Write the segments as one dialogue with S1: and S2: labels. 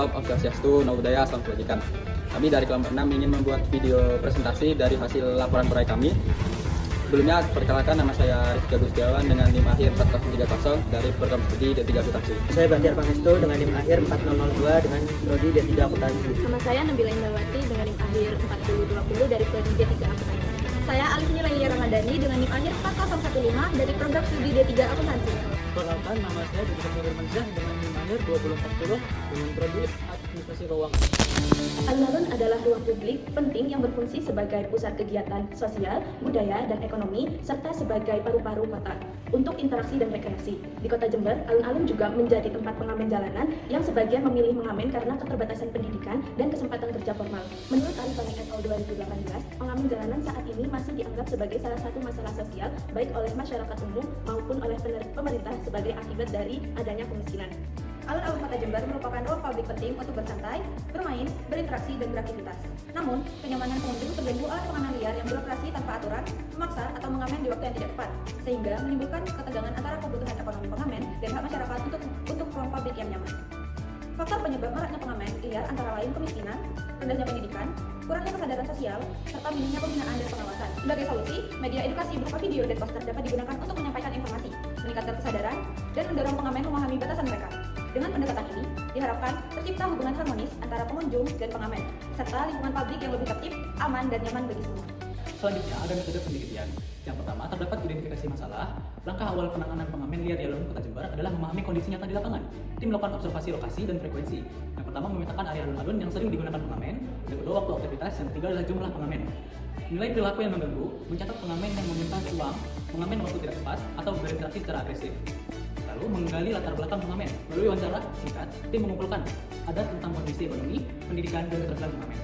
S1: Mantap, Om Swastiastu, Namo Buddhaya, Salam Kebajikan. Kami dari kelompok 6 ingin membuat video presentasi dari hasil laporan proyek kami. Sebelumnya, perkenalkan, nama saya Rizky Agustiawan dengan NIM akhir 4030 dari program studi D3 Akuntansi.
S2: Saya Bahtiar Pangestu dengan NIM akhir 4002 dengan prodi D3 Akuntansi.
S3: Nama saya Nabila Indrawati dengan NIM akhir 4020 dari prodi D3 Akuntansi. Saya Alif Nilaiya Ramadhani dengan NIM akhir 4015 dari program studi D3 Akuntansi.
S2: Perkenalkan, nama saya Dudi Firmansyah dengan NIM akhir 2040 dengan prodi Administrasi Keuangan.
S3: Alun-alun adalah ruang publik penting yang berfungsi sebagai pusat kegiatan sosial, budaya, dan ekonomi, serta sebagai paru-paru kota untuk interaksi dan rekreasi. Di Kota Jember, alun-alun juga menjadi tempat pengamen jalanan yang sebagian memilih mengamen karena keterbatasan pendidikan dan kesempatan kerja formal. Menurut Arifani et al. 2018, pengamen jalanan saat ini masih dianggap sebagai salah satu masalah sosial baik oleh masyarakat umum maupun oleh pemerintah sebagai akibat dari adanya kemiskinan. Alun-alun Kota Jember merupakan ruang publik penting untuk bersantai, bermain, berinteraksi, dan beraktivitas. Namun, kenyamanan pengunjung terganggu oleh pengamen liar yang beroperasi tanpa aturan, memaksa atau mengamen di waktu yang tidak tepat, sehingga menimbulkan ketegangan antara kebutuhan ekonomi pengamen dan hak masyarakat untuk ruang publik yang nyaman. Faktor penyebab maraknya pengamen liar antara lain kemiskinan, rendahnya pendidikan, kurangnya kesadaran sosial, serta minimnya pembinaan dan pengawasan. Sebagai solusi, media edukasi berupa video dan poster dapat digunakan untuk menyampaikan informasi, meningkatkan kesadaran, dan mendorong pengamen memahami batasan mereka. Dengan pendekatan ini, diharapkan tercipta hubungan harmonis antara pengunjung dan pengamen, serta lingkungan publik yang lebih tertib, aman, dan nyaman bagi semua.
S4: Selanjutnya ada metode penelitian. Yang pertama, terdapat identifikasi masalah. Langkah awal penanganan pengamen liar di alun-alun Kota Jember adalah memahami kondisi nyata di lapangan. Tim melakukan observasi lokasi dan frekuensi. Yang pertama, memetakan area alun-alun yang sering digunakan pengamen. Yang kedua, waktu aktivitas. Yang ketiga adalah jumlah pengamen. Nilai perilaku yang mengganggu, mencatat pengamen yang meminta uang, pengamen waktu tidak tepat, atau berinteraksi secara agresif. Lalu menggali latar belakang pengamen. Melalui wawancara singkat, tim mengumpulkan ada tentang kondisi ekonomi, pendidikan, dan keterampilan pengamen.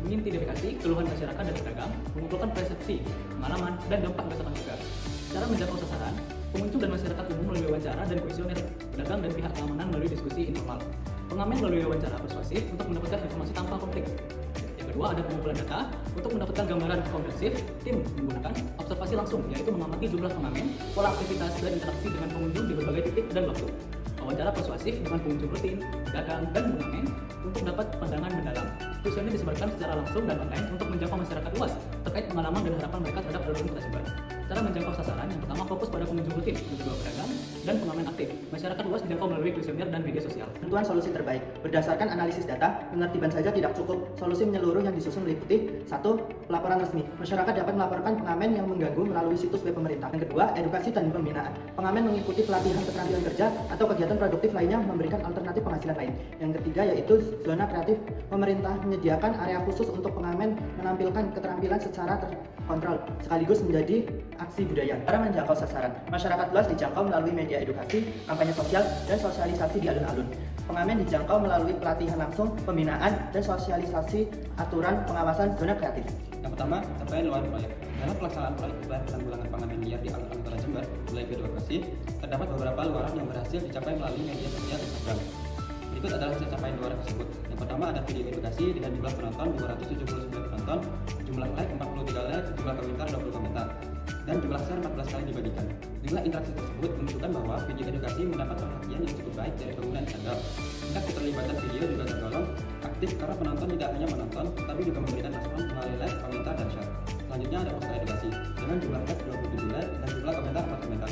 S4: Mengidentifikasi keluhan masyarakat dan pedagang, mengumpulkan persepsi, pengalaman, dan dampak berdasarkan juga. Cara menjangkau sasaran, pengunjung dan masyarakat umum melalui wawancara dan kuesioner, pedagang dan pihak keamanan melalui diskusi informal. Pengamen melalui wawancara persuasif untuk mendapatkan informasi tanpa konflik. Yang kedua, ada pengumpulan data. Untuk mendapatkan gambaran komprehensif, tim menggunakan observasi langsung, yaitu mengamati jumlah pengamen, pola aktivitas, dan interaksi dengan pengunjung di berbagai titik dan waktu. Wawancara persuasif dengan pengunjung rutin, pedagang, dan pengamen untuk dapat pandangan mendalam. Kuesioner disebarkan secara langsung dan online untuk menjangkau masyarakat luas terkait pengalaman dan harapan mereka terhadap alun-alun Kota Jember. Cara menjangkau sasaran, yang pertama fokus pada pengunjung rutin, yang kedua pedagang, dan pengamen aktif. Masyarakat luas dijangkau melalui kuesioner dan media sosial.
S2: Tentuan solusi terbaik. Berdasarkan analisis data, penertiban saja tidak cukup. Solusi menyeluruh yang disusun meliputi 1. Pelaporan resmi. Masyarakat dapat melaporkan pengamen yang mengganggu melalui situs web pemerintah. Yang kedua, edukasi dan pembinaan. Pengamen mengikuti pelatihan keterampilan kerja atau kegiatan produktif lainnya memberikan alternatif penghasilan lain. Yang ketiga yaitu zona kreatif. Pemerintah menyediakan area khusus untuk pengamen menampilkan keterampilan secara terkontrol sekaligus menjadi aksi budaya. Cara menjangkau sasaran. Masyarakat luas dijangkau melalui media edukasi, kampanye sosial, dan sosialisasi di alun-alun. Pengamen dijangkau melalui pelatihan langsung, pembinaan, dan sosialisasi aturan pengawasan zona kreatif.
S5: Yang pertama, capaian luar proyek. Dalam pelaksanaan proyek upaya penanggulangan pengamen liar di alun-alun Kota Jember mulai kedua lokasi, terdapat beberapa luaran yang berhasil dicapai melalui media sosial Instagram. Berikut adalah hasil capaian luaran tersebut. Yang pertama ada video edukasi dengan jumlah penonton 279 penonton, jumlah like 43 like, jumlah komentar 20 komentar, dan jumlah share 14 kali dibagikan. Jumlah interaksi tersebut menunjukkan bahwa video edukasi mendapat perhatian yang cukup baik dari pengguna Instagram. Tingkat keterlibatan video juga tergolong aktif karena penonton tidak hanya menonton, tetapi juga memberikan respon melalui like, komentar, dan share. Selanjutnya ada poster edukasi dengan jumlah like 27 like dan jumlah komentar 4 komentar.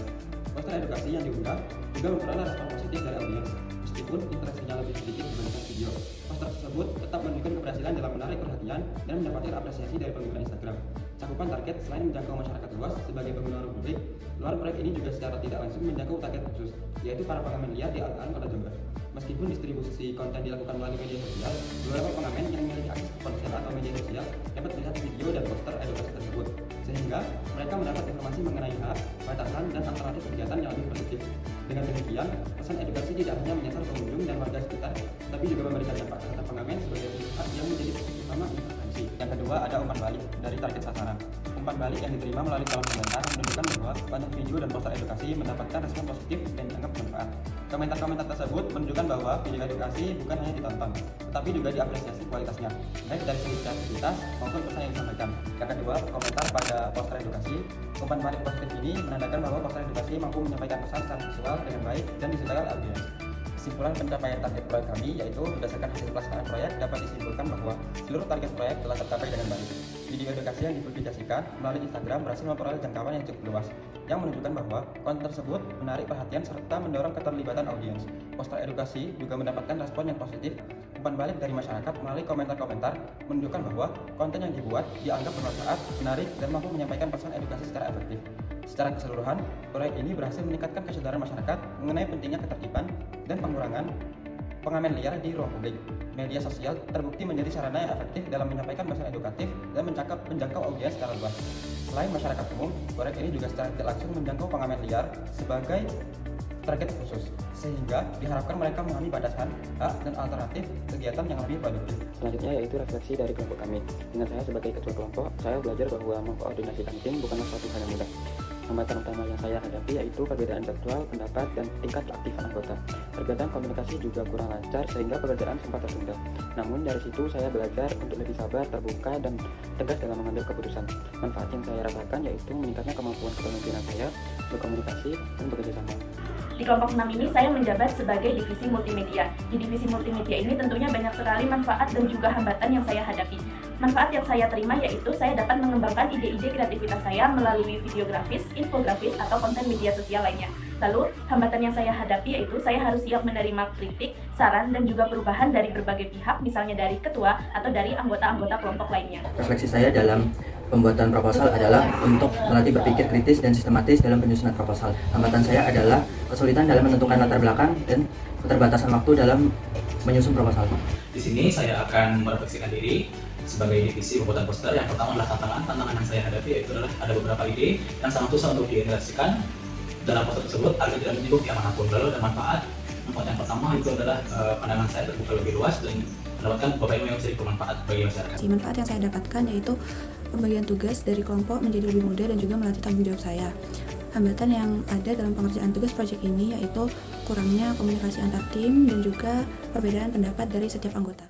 S5: Poster edukasi yang diunggah juga memperoleh respon positif dari audiens, meskipun interaksinya lebih sedikit dibandingkan video. Poster tersebut tetap menunjukkan keberhasilan dalam menarik perhatian dan mendapatkan apresiasi dari pengguna Instagram. Cakupan target selain menjangkau masyarakat luas sebagai pengguna ruang publik, luar proyek ini juga secara tidak langsung menjangkau target khusus, yaitu para pengamen liar di alun-alun Kota Jember. Meskipun distribusi konten dilakukan melalui media sosial, beberapa pengamen yang memiliki akses ke ponsel atau media sosial dapat melihat video dan poster edukasi tersebut, sehingga mereka mendapat informasi mengenai hak, batasan, dan alternatif kegiatan yang lebih produktif. Dengan demikian, pesan edukasi tidak hanya menyasar pengunjung dan warga sekitar, tapi juga memberikan dampak terhadap pengamen sebagai pihak yang menjadi fokus utama intervensi. Yang kedua ada umpan balik dari target sasaran. Umpan balik yang diterima melalui kolom komentar menunjukkan bahwa banyak video dan poster edukasi mendapatkan respon positif dan dianggap bermanfaat. Komentar-komentar tersebut menunjukkan bahwa video edukasi bukan hanya ditonton, tetapi juga diapresiasi kualitasnya, baik dari segi kreativitas maupun pesan yang disampaikan. Yang kedua, komentar pada poster edukasi. Umpan balik positif ini menandakan bahwa poster edukasi mampu menyampaikan pesan secara visual dengan baik dan disukai oleh audiens. Kesimpulan pencapaian target proyek kami yaitu berdasarkan hasil pelaksanaan proyek dapat disimpulkan bahwa seluruh target proyek telah tercapai dengan baik. Video edukasi yang dipublikasikan melalui Instagram berhasil memperoleh jangkauan yang cukup luas, yang menunjukkan bahwa konten tersebut menarik perhatian serta mendorong keterlibatan audiens. Poster edukasi juga mendapatkan respon yang positif. Umpan balik dari masyarakat melalui komentar-komentar menunjukkan bahwa konten yang dibuat dianggap bermanfaat, menarik, dan mampu menyampaikan pesan edukasi secara efektif. Secara keseluruhan, proyek ini berhasil meningkatkan kesadaran masyarakat mengenai pentingnya ketertiban dan pengurangan pengamen liar di ruang publik. Media sosial terbukti menjadi sarana yang efektif dalam menyampaikan pesan edukatif dan menjangkau audiens secara luas. Selain masyarakat umum, proyek ini juga secara tidak langsung menjangkau pengamen liar sebagai target khusus, sehingga diharapkan mereka memahami batasan, hak, dan alternatif kegiatan yang lebih produktif.
S1: Selanjutnya yaitu refleksi dari kelompok kami. Dengan saya sebagai ketua kelompok, saya belajar bahwa mengkoordinasikan tim bukanlah suatu hal yang mudah. Hambatan utama yang saya hadapi yaitu perbedaan intelektual, pendapat, dan tingkat keaktifan anggota. Terkadang komunikasi juga kurang lancar sehingga pekerjaan sempat tertunda. Namun dari situ saya belajar untuk lebih sabar, terbuka, dan tegas dalam mengambil keputusan. Manfaat yang saya rasakan yaitu meningkatnya kemampuan kepemimpinan saya, berkomunikasi, dan bekerja sama.
S3: Di kelompok 6 ini saya menjabat sebagai divisi multimedia. Di divisi multimedia ini tentunya banyak sekali manfaat dan juga hambatan yang saya hadapi. Manfaat yang saya terima yaitu saya dapat mengembangkan ide-ide kreativitas saya melalui videografis, infografis, atau konten media sosial lainnya. Lalu, hambatan yang saya hadapi yaitu saya harus siap menerima kritik, saran, dan juga perubahan dari berbagai pihak, misalnya dari ketua atau dari anggota-anggota kelompok lainnya.
S6: Refleksi saya dalam pembuatan proposal adalah untuk melatih berpikir kritis dan sistematis dalam penyusunan proposal. Hambatan saya adalah kesulitan dalam menentukan latar belakang dan keterbatasan waktu dalam menyusun proposal.
S4: Di sini saya akan merefleksikan diri sebagai divisi pembuatan poster. Yang pertama adalah tantangan yang saya hadapi, yaitu adalah ada beberapa ide yang sangat susah untuk diintegrasikan dalam poster tersebut agar tidak menyinggung pihak manapun. Lalu ada manfaat yang pertama itu adalah pandangan saya terbuka lebih luas dan mendapatkan beberapa ilmu yang bisa bermanfaat bagi masyarakat.
S7: Manfaat yang saya dapatkan yaitu pembagian tugas dari kelompok menjadi lebih mudah dan juga melatih tanggung jawab saya. Hambatan yang ada dalam pengerjaan tugas proyek ini yaitu kurangnya komunikasi antar tim dan juga perbedaan pendapat dari setiap anggota.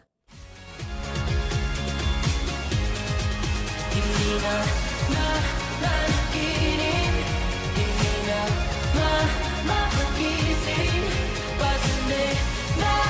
S8: Nah